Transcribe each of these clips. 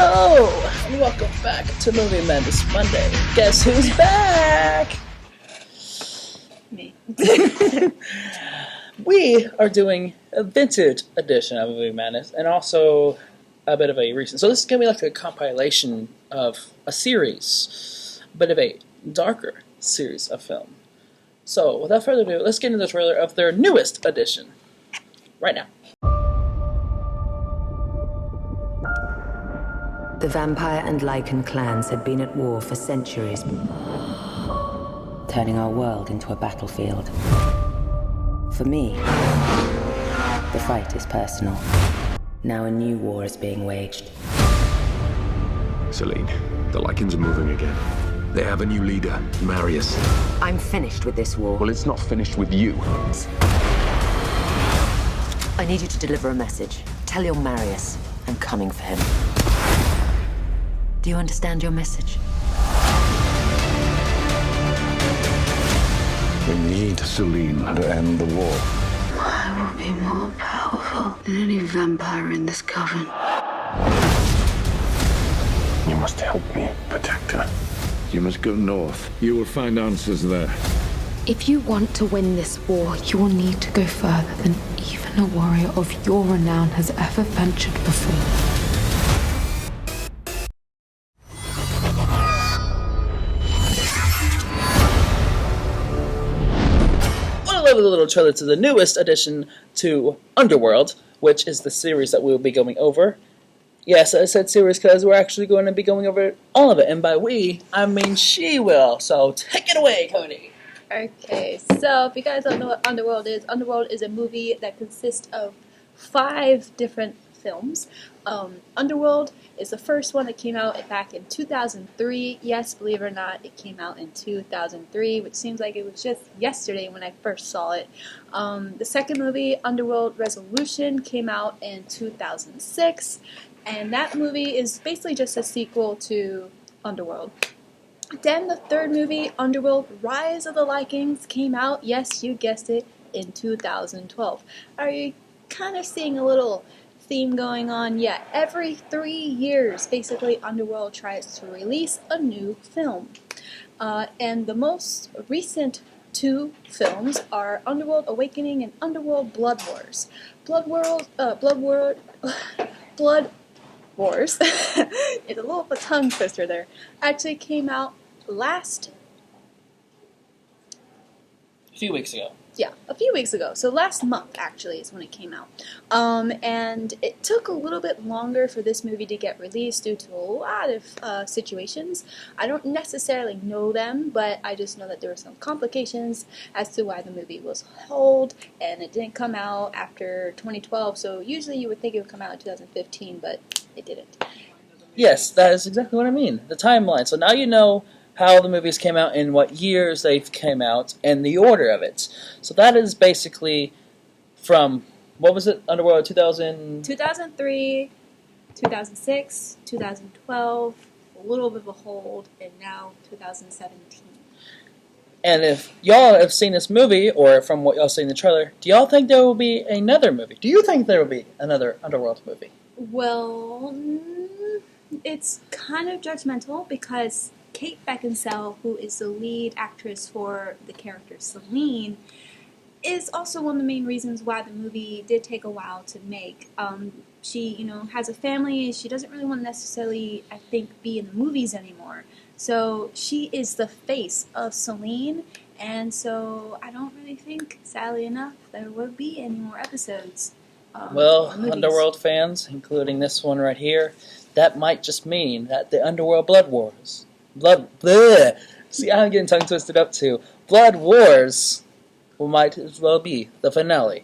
Hello, and welcome back to Movie Madness Monday. Guess who's back? Me. We are doing a vintage edition of Movie Madness, and also a bit of a recent. So this is going to be like a compilation of a series, a bit of a darker series of film. So without further ado, let's get into the trailer of their newest edition right now. The vampire and lichen clans had been at war for centuries, turning our world into a battlefield. For me, the fight is personal. Now a new war is being waged. Celine, the lichens are moving again. They have a new leader, Marius. I'm finished with this war. Well, it's not finished with you. I need you to deliver a message. Tell your Marius I'm coming for him. Do you understand your message? We need Celine to end the war. I will be more powerful than any vampire in this coven. You must help me protect her. You must go north. You will find answers there. If you want to win this war, you will need to go further than even a warrior of your renown has ever ventured before. A little trailer to the newest addition to Underworld, which is the series that we will be going over. Yes, I said series because we're actually going to be going over all of it, and by we, I mean she will. So take it away, Cody. Okay, so if you guys don't know what Underworld is a movie that consists of 5 different films. Underworld is the first one that came out back in 2003. Yes, believe it or not, it came out in 2003, which seems like it was just yesterday when I first saw it. The second movie, Underworld Resolution, came out in 2006, and that movie is basically just a sequel to Underworld. Then the third movie, Underworld Rise of the Lycans, came out, yes, you guessed it, in 2012. Are you kind of seeing a little theme going on? Yeah, every 3 years, basically, Underworld tries to release a new film. And the most recent 2 films are Underworld Awakening and Underworld Blood Wars. Blood Wars, it's a little bit tongue twister there, actually came out A few weeks ago. Yeah, a few weeks ago. So last month, actually, is when it came out. And it took a little bit longer for this movie to get released due to a lot of situations. I don't necessarily know them, but I just know that there were some complications as to why the movie was held, and it didn't come out after 2012. So usually you would think it would come out in 2015, but it didn't. Yes, that is exactly what I mean. The timeline. So now you know how the movies came out and what years they came out and the order of it. So that is basically from, what was it, Underworld 2003, 2006, 2012, a little bit of a hold, and now 2017. And if y'all have seen this movie, or from what y'all see in the trailer, do y'all think there will be another movie? Do you think there will be another Underworld movie? Well, it's kind of judgmental because Kate Beckinsale, who is the lead actress for the character Celine, is also one of the main reasons why the movie did take a while to make. She, has a family. She doesn't really want to necessarily, I think, be in the movies anymore. So she is the face of Celine, and so I don't really think, sadly enough, there will be any more episodes. Well, Underworld fans, including this one right here, that might just mean that the Underworld See, I'm getting tongue twisted up too. Blood Wars might as well be the finale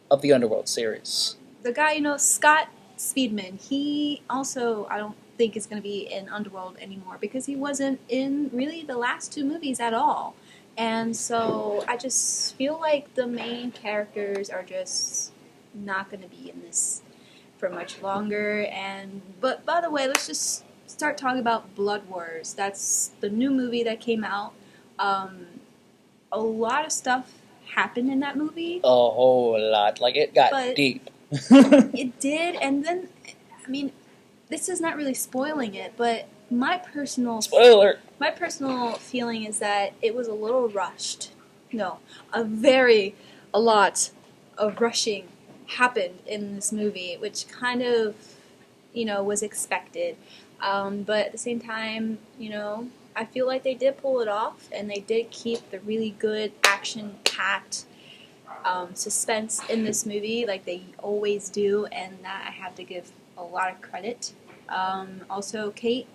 of the Underworld series. The guy, Scott Speedman, he also, I don't think is going to be in Underworld anymore because he wasn't in really the last 2 movies at all. And so I just feel like the main characters are just not going to be in this for much longer. But by the way, let's just start talking about Blood Wars. That's the new movie that came out. A lot of stuff happened in that movie. A whole lot. Like, it got deep. It did, and then, this is not really spoiling it, but my personal Spoiler! feeling is that it was a little rushed. No, a lot of rushing happened in this movie, which kind of, was expected. But at the same time, I feel like they did pull it off, and they did keep the really good action-packed suspense in this movie, like they always do, and that I have to give a lot of credit. Also, Kate,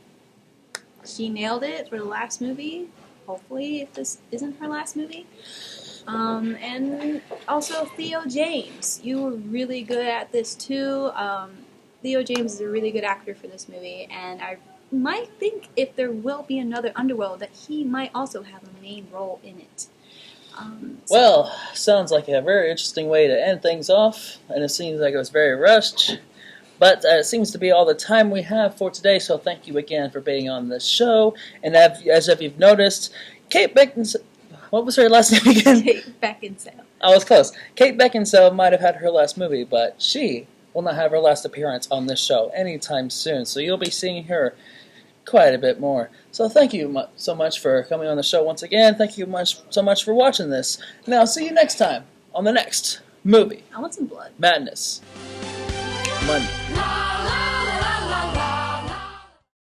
she nailed it for the last movie. Hopefully, if this isn't her last movie. And also Theo James, you were really good at this too. Theo James is a really good actor for this movie, and I might think if there will be another Underworld that he might also have a main role in it. Well, sounds like a very interesting way to end things off, and it seems like it was very rushed. But it seems to be all the time we have for today, so thank you again for being on the show. And as if you've noticed, Kate Beckinsale, what was her last name again? Kate Beckinsale. I was close. Kate Beckinsale might have had her last movie, but she will not have her last appearance on this show anytime soon, so you'll be seeing her quite a bit more. So thank you so much for coming on the show once again. Thank you so much for watching this. And I'll see you next time on the next movie. I want some blood. Madness. Monday. La, la.